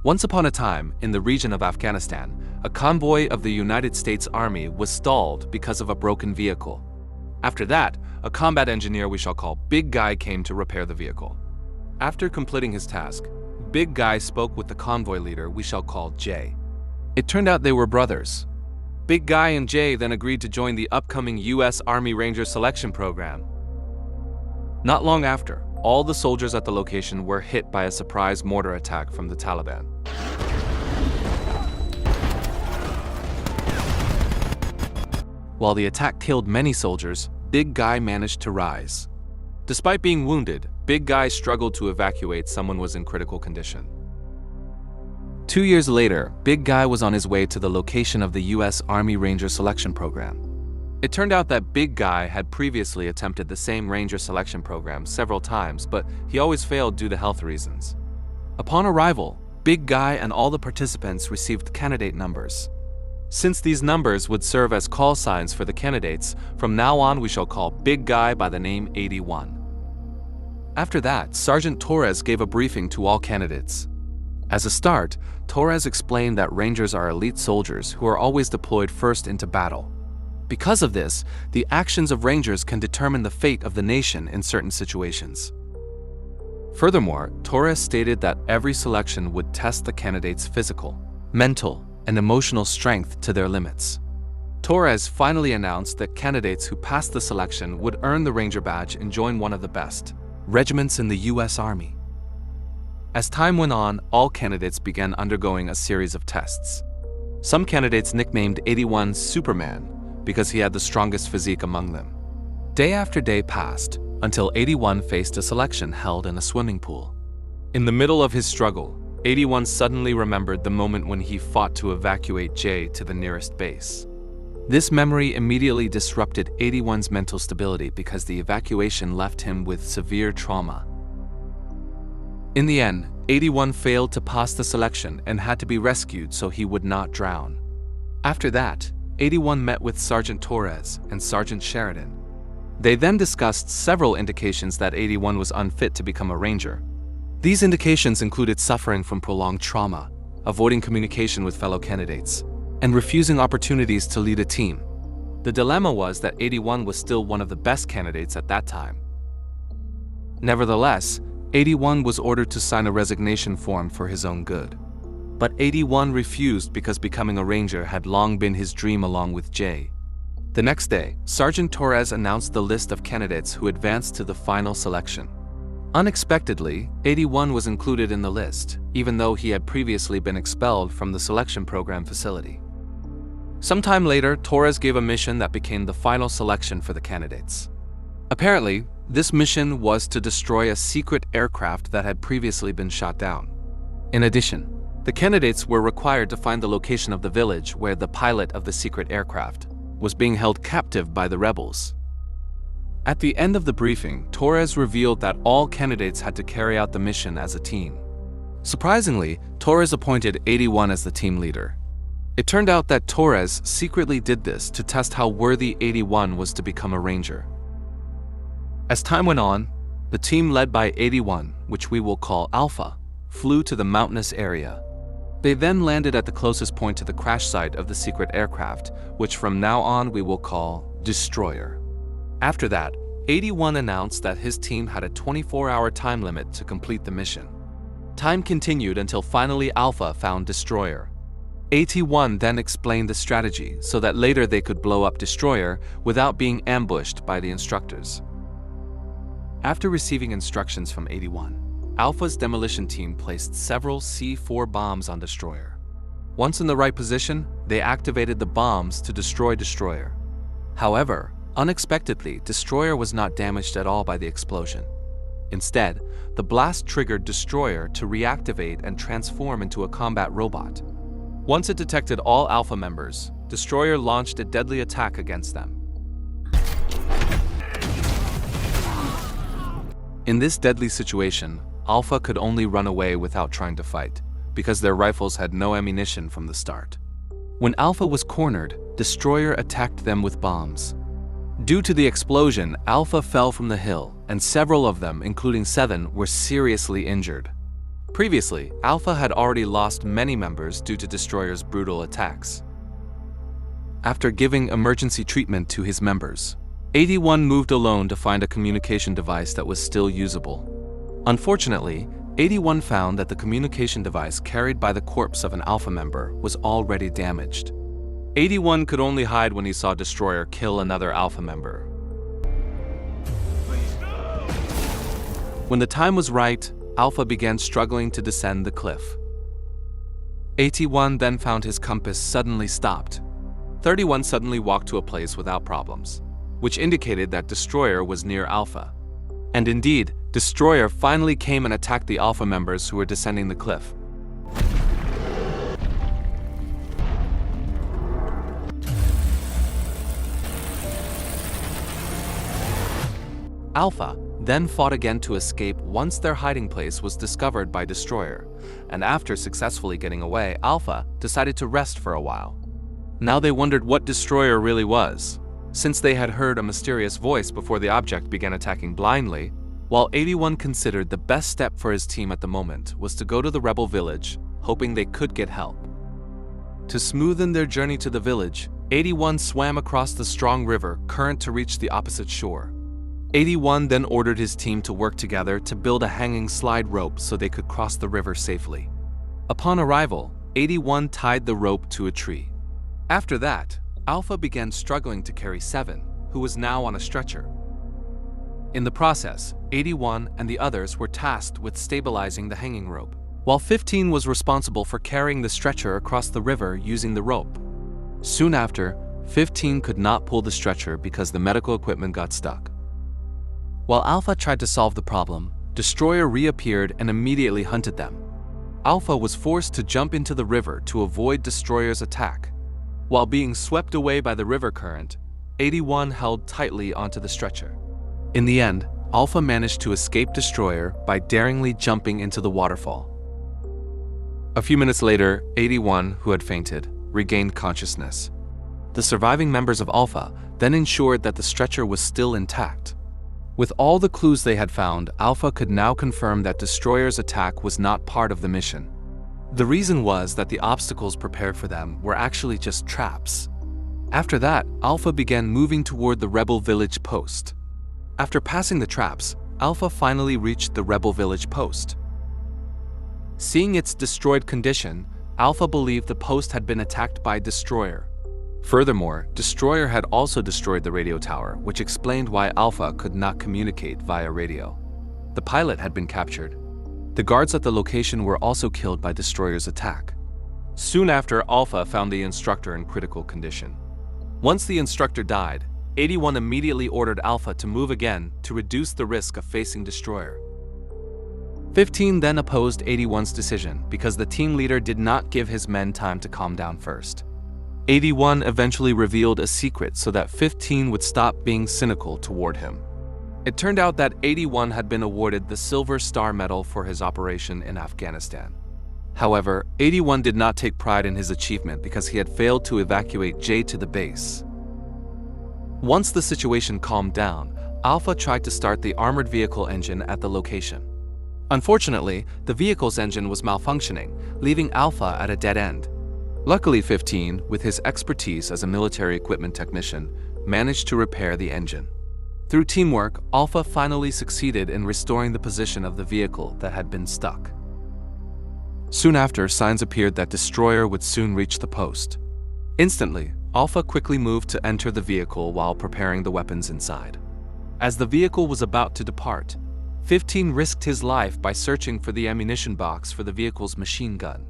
Once upon a time, in the region of Afghanistan, a convoy of the United States Army was stalled because of a broken vehicle. After that, a combat engineer we shall call Big Guy came to repair the vehicle. After completing his task, Big Guy spoke with the convoy leader we shall call Jay. It turned out they were brothers. Big Guy and Jay then agreed to join the upcoming U.S. Army Ranger selection program. Not long after, all the soldiers at the location were hit by a surprise mortar attack from the Taliban. While the attack killed many soldiers, Big Guy managed to rise. Despite being wounded, Big Guy struggled to evacuate someone who was in critical condition. 2 years later, Big Guy was on his way to the location of the U.S. Army Ranger selection program. It turned out that Big Guy had previously attempted the same Ranger selection program several times, but he always failed due to health reasons. Upon arrival, Big Guy and all the participants received candidate numbers. Since these numbers would serve as call signs for the candidates, from now on we shall call Big Guy by the name 81. After that, Sergeant Torres gave a briefing to all candidates. As a start, Torres explained that Rangers are elite soldiers who are always deployed first into battle. Because of this, the actions of Rangers can determine the fate of the nation in certain situations. Furthermore, Torres stated that every selection would test the candidates' physical, mental, and emotional strength to their limits. Torres finally announced that candidates who passed the selection would earn the Ranger badge and join one of the best regiments in the U.S. Army. As time went on, all candidates began undergoing a series of tests. Some candidates nicknamed 81 Superman because he had the strongest physique among them. Day after day passed until 81 faced a selection held in a swimming pool. In the middle of his struggle, 81 suddenly remembered the moment when he fought to evacuate Jay to the nearest base. This memory immediately disrupted 81's mental stability because the evacuation left him with severe trauma. In the end, 81 failed to pass the selection and had to be rescued so he would not drown. After that, 81 met with Sergeant Torres and Sergeant Sheridan. They then discussed several indications that 81 was unfit to become a Ranger. These indications included suffering from prolonged trauma, avoiding communication with fellow candidates, and refusing opportunities to lead a team. The dilemma was that 81 was still one of the best candidates at that time. Nevertheless, 81 was ordered to sign a resignation form for his own good. But 81 refused because becoming a Ranger had long been his dream along with Jay. The next day, Sergeant Torres announced the list of candidates who advanced to the final selection. Unexpectedly, 81 was included in the list, even though he had previously been expelled from the selection program facility. Sometime later, Torres gave a mission that became the final selection for the candidates. Apparently, this mission was to destroy a secret aircraft that had previously been shot down. In addition, the candidates were required to find the location of the village where the pilot of the secret aircraft was being held captive by the rebels. At the end of the briefing, Torres revealed that all candidates had to carry out the mission as a team. Surprisingly, Torres appointed 81 as the team leader. It turned out that Torres secretly did this to test how worthy 81 was to become a Ranger. As time went on, the team led by 81, which we will call Alpha, flew to the mountainous area. They then landed at the closest point to the crash site of the secret aircraft, which from now on we will call Destroyer. After that, 81 announced that his team had a 24-hour time limit to complete the mission. Time continued until finally Alpha found Destroyer. 81 then explained the strategy so that later they could blow up Destroyer without being ambushed by the instructors. After receiving instructions from 81, Alpha's demolition team placed several C4 bombs on Destroyer. Once in the right position, they activated the bombs to destroy Destroyer. However, unexpectedly, Destroyer was not damaged at all by the explosion. Instead, the blast triggered Destroyer to reactivate and transform into a combat robot. Once it detected all Alpha members, Destroyer launched a deadly attack against them. In this deadly situation, Alpha could only run away without trying to fight, because their rifles had no ammunition from the start. When Alpha was cornered, Destroyer attacked them with bombs. Due to the explosion, Alpha fell from the hill, and several of them, including 7, were seriously injured. Previously, Alpha had already lost many members due to Destroyer's brutal attacks. After giving emergency treatment to his members, 81 moved alone to find a communication device that was still usable. Unfortunately, 81 found that the communication device carried by the corpse of an Alpha member was already damaged. 81 could only hide when he saw Destroyer kill another Alpha member. When the time was right, Alpha began struggling to descend the cliff. 81 then found his compass suddenly stopped. 31 suddenly walked to a place without problems, which indicated that Destroyer was near Alpha. And indeed, Destroyer finally came and attacked the Alpha members who were descending the cliff. Alpha then fought again to escape once their hiding place was discovered by Destroyer, and after successfully getting away, Alpha decided to rest for a while. Now they wondered what Destroyer really was, since they had heard a mysterious voice before the object began attacking blindly, while 81 considered the best step for his team at the moment was to go to the rebel village, hoping they could get help. To smoothen their journey to the village, 81 swam across the strong river current to reach the opposite shore. 81 then ordered his team to work together to build a hanging slide rope so they could cross the river safely. Upon arrival, 81 tied the rope to a tree. After that, Alpha began struggling to carry 7, who was now on a stretcher. In the process, 81 and the others were tasked with stabilizing the hanging rope, while 15 was responsible for carrying the stretcher across the river using the rope. Soon after, 15 could not pull the stretcher because the medical equipment got stuck. While Alpha tried to solve the problem, Destroyer reappeared and immediately hunted them. Alpha was forced to jump into the river to avoid Destroyer's attack. While being swept away by the river current, 81 held tightly onto the stretcher. In the end, Alpha managed to escape Destroyer by daringly jumping into the waterfall. A few minutes later, 81, who had fainted, regained consciousness. The surviving members of Alpha then ensured that the stretcher was still intact. With all the clues they had found, Alpha could now confirm that Destroyer's attack was not part of the mission. The reason was that the obstacles prepared for them were actually just traps. After that, Alpha began moving toward the rebel village post. After passing the traps, Alpha finally reached the rebel village post. Seeing its destroyed condition, Alpha believed the post had been attacked by Destroyer. Furthermore, Destroyer had also destroyed the radio tower, which explained why Alpha could not communicate via radio. The pilot had been captured. The guards at the location were also killed by Destroyer's attack. Soon after, Alpha found the instructor in critical condition. Once the instructor died, 81 immediately ordered Alpha to move again to reduce the risk of facing Destroyer. 15 then opposed 81's decision because the team leader did not give his men time to calm down first. 81 eventually revealed a secret so that 15 would stop being cynical toward him. It turned out that 81 had been awarded the Silver Star Medal for his operation in Afghanistan. However, 81 did not take pride in his achievement because he had failed to evacuate J to the base. Once the situation calmed down, Alpha tried to start the armored vehicle engine at the location. Unfortunately, the vehicle's engine was malfunctioning, leaving Alpha at a dead end. Luckily, 15, with his expertise as a military equipment technician, managed to repair the engine. Through teamwork, Alpha finally succeeded in restoring the position of the vehicle that had been stuck. Soon after, signs appeared that Destroyer would soon reach the post. Instantly, Alpha quickly moved to enter the vehicle while preparing the weapons inside. As the vehicle was about to depart, 15 risked his life by searching for the ammunition box for the vehicle's machine gun.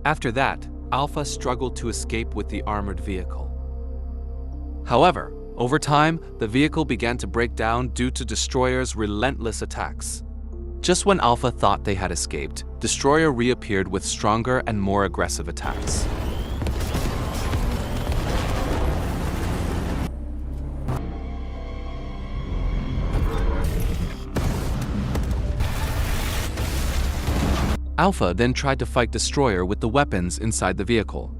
After that, Alpha struggled to escape with the armored vehicle. However, over time, the vehicle began to break down due to Destroyer's relentless attacks. Just when Alpha thought they had escaped, Destroyer reappeared with stronger and more aggressive attacks. Alpha then tried to fight Destroyer with the weapons inside the vehicle.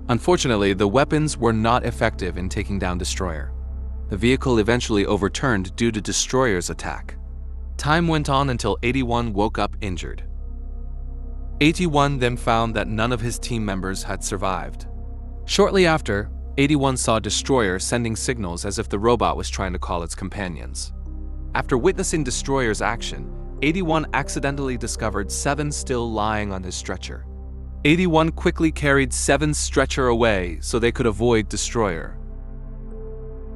Unfortunately, the weapons were not effective in taking down Destroyer. The vehicle eventually overturned due to Destroyer's attack. Time went on until 81 woke up injured. 81 then found that none of his team members had survived. Shortly after, 81 saw Destroyer sending signals as if the robot was trying to call its companions. After witnessing Destroyer's action, 81 accidentally discovered 7 still lying on his stretcher. 81 quickly carried 7's stretcher away so they could avoid Destroyer.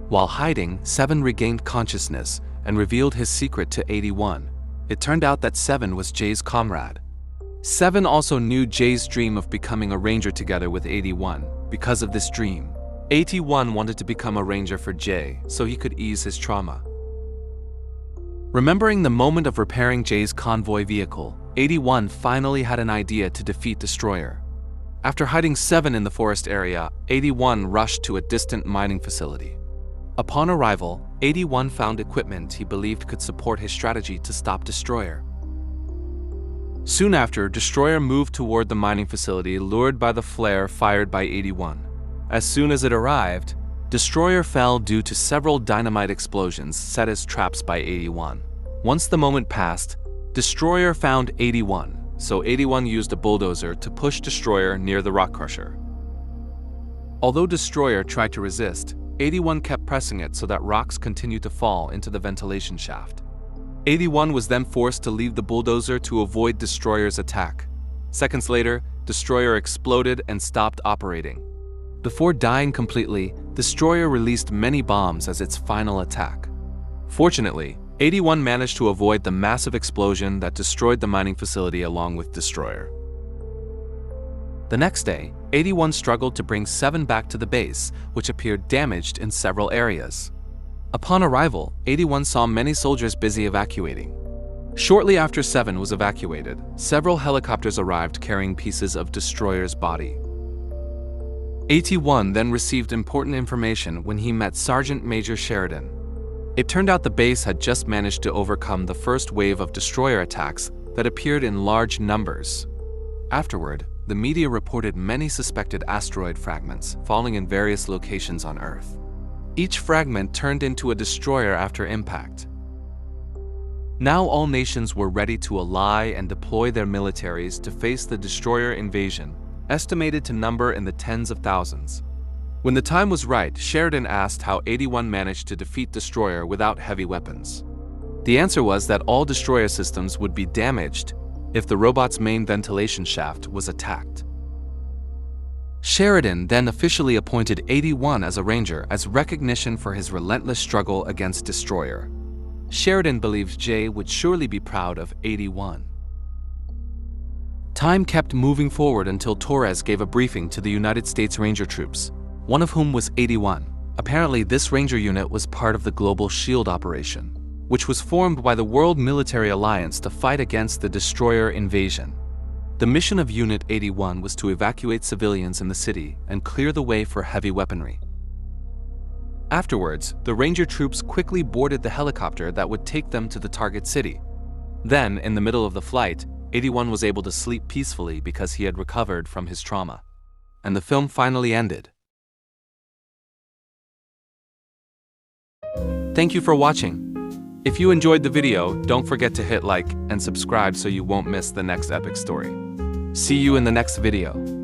While hiding, 7 regained consciousness and revealed his secret to 81. It turned out that 7 was Jay's comrade. 7 also knew Jay's dream of becoming a ranger together with 81. Because of this dream, 81 wanted to become a ranger for Jay so he could ease his trauma. Remembering the moment of repairing Jay's convoy vehicle, 81 finally had an idea to defeat Destroyer. After hiding 7 in the forest area, 81 rushed to a distant mining facility. Upon arrival, 81 found equipment he believed could support his strategy to stop Destroyer. Soon after, Destroyer moved toward the mining facility, lured by the flare fired by 81. As soon as it arrived, Destroyer fell due to several dynamite explosions set as traps by 81. Once the moment passed, Destroyer found 81, so 81 used a bulldozer to push Destroyer near the rock crusher. Although Destroyer tried to resist, 81 kept pressing it so that rocks continued to fall into the ventilation shaft. 81 was then forced to leave the bulldozer to avoid Destroyer's attack. Seconds later, Destroyer exploded and stopped operating. Before dying completely, Destroyer released many bombs as its final attack. Fortunately, 81 managed to avoid the massive explosion that destroyed the mining facility along with Destroyer. The next day, 81 struggled to bring 7 back to the base, which appeared damaged in several areas. Upon arrival, 81 saw many soldiers busy evacuating. Shortly after 7 was evacuated, several helicopters arrived carrying pieces of Destroyer's body. 81 then received important information when he met Sergeant Major Sheridan. It turned out the base had just managed to overcome the first wave of Destroyer attacks that appeared in large numbers. Afterward, the media reported many suspected asteroid fragments falling in various locations on Earth. Each fragment turned into a destroyer after impact. Now all nations were ready to ally and deploy their militaries to face the destroyer invasion, estimated to number in the tens of thousands. When the time was right, Sheridan asked how 81 managed to defeat Destroyer without heavy weapons. The answer was that all destroyer systems would be damaged if the robot's main ventilation shaft was attacked. Sheridan then officially appointed 81 as a ranger as recognition for his relentless struggle against Destroyer. Sheridan believed Jay would surely be proud of 81. Time kept moving forward until Torres gave a briefing to the United States Ranger troops, one of whom was 81. Apparently, this Ranger unit was part of the Global Shield operation, which was formed by the World Military Alliance to fight against the Destroyer invasion. The mission of Unit 81 was to evacuate civilians in the city and clear the way for heavy weaponry. Afterwards, the Ranger troops quickly boarded the helicopter that would take them to the target city. Then, in the middle of the flight, 81 was able to sleep peacefully because he had recovered from his trauma. And the film finally ended. Thank you for watching. If you enjoyed the video, don't forget to hit like and subscribe so you won't miss the next epic story. See you in the next video.